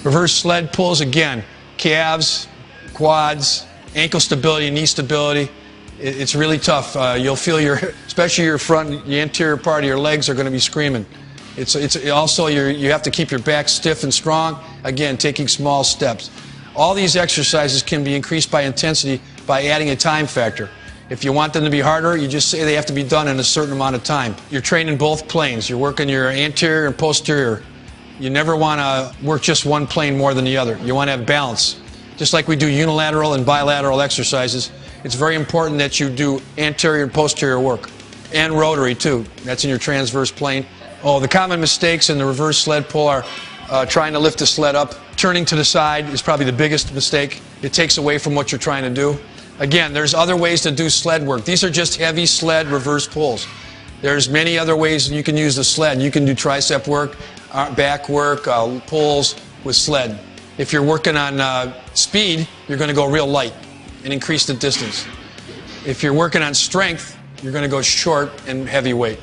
Reverse sled pulls, again, calves, quads, ankle stability, knee stability. It's really tough. You'll feel especially your front, the anterior part of your legs are going to be screaming. It's also you have to keep your back stiff and strong. Again, taking small steps. All these exercises can be increased by intensity by adding a time factor. If you want them to be harder, you just say they have to be done in a certain amount of time. You're training both planes. You're working your anterior and posterior. You never want to work just one plane more than the other. You want to have balance. Just like we do unilateral and bilateral exercises, it's very important that you do anterior and posterior work. And rotary, too. That's in your transverse plane. Oh, the common mistakes in the reverse sled pull are trying to lift the sled up. Turning to the side is probably the biggest mistake. It takes away from what you're trying to do. Again, there's other ways to do sled work. These are just heavy sled reverse pulls. There's many other ways you can use the sled. You can do tricep work, back work, pulls with sled. If you're working on speed, you're going to go real light and increase the distance. If you're working on strength, you're going to go short and heavy weight.